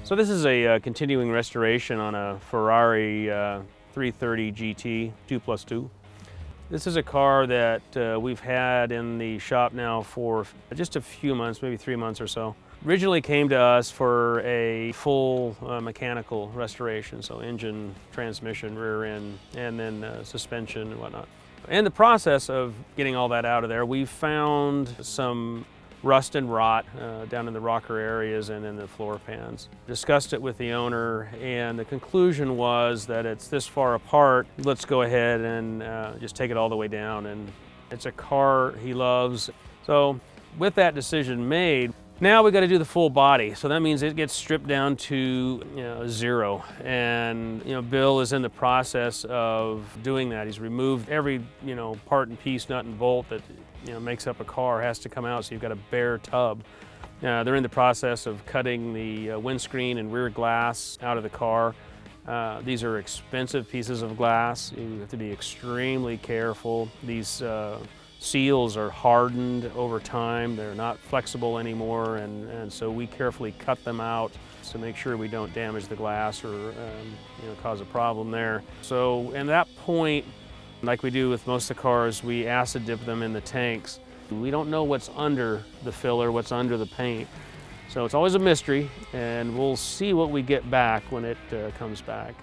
So this is a continuing restoration on a Ferrari 330 GT 2+2. This is a car that we've had in the shop now for just a few months, maybe 3 months or so. Originally came to us for a full mechanical restoration, so engine, transmission, rear end, and then suspension and whatnot. In the process of getting all that out of there, we found some rust and rot down in the rocker areas and in the floor pans. Discussed it with the owner, and the conclusion was that it's this far apart, let's go ahead and just take it all the way down. And it's a car he loves. So with that decision made, now we got to do the full body. So that means it gets stripped down to 0. And Bill is in the process of doing that. He's removed every part and piece, nut and bolt that makes up a car has to come out, so you've got a bare tub. They're in the process of cutting the windscreen and rear glass out of the car. These are expensive pieces of glass. You have to be extremely careful. These seals are hardened over time. They're not flexible anymore, and so we carefully cut them out to make sure we don't damage the glass or cause a problem there. So at that point, like we do with most of the cars, we acid dip them in the tanks. We don't know what's under the filler, what's under the paint. So it's always a mystery, and we'll see what we get back when it comes back.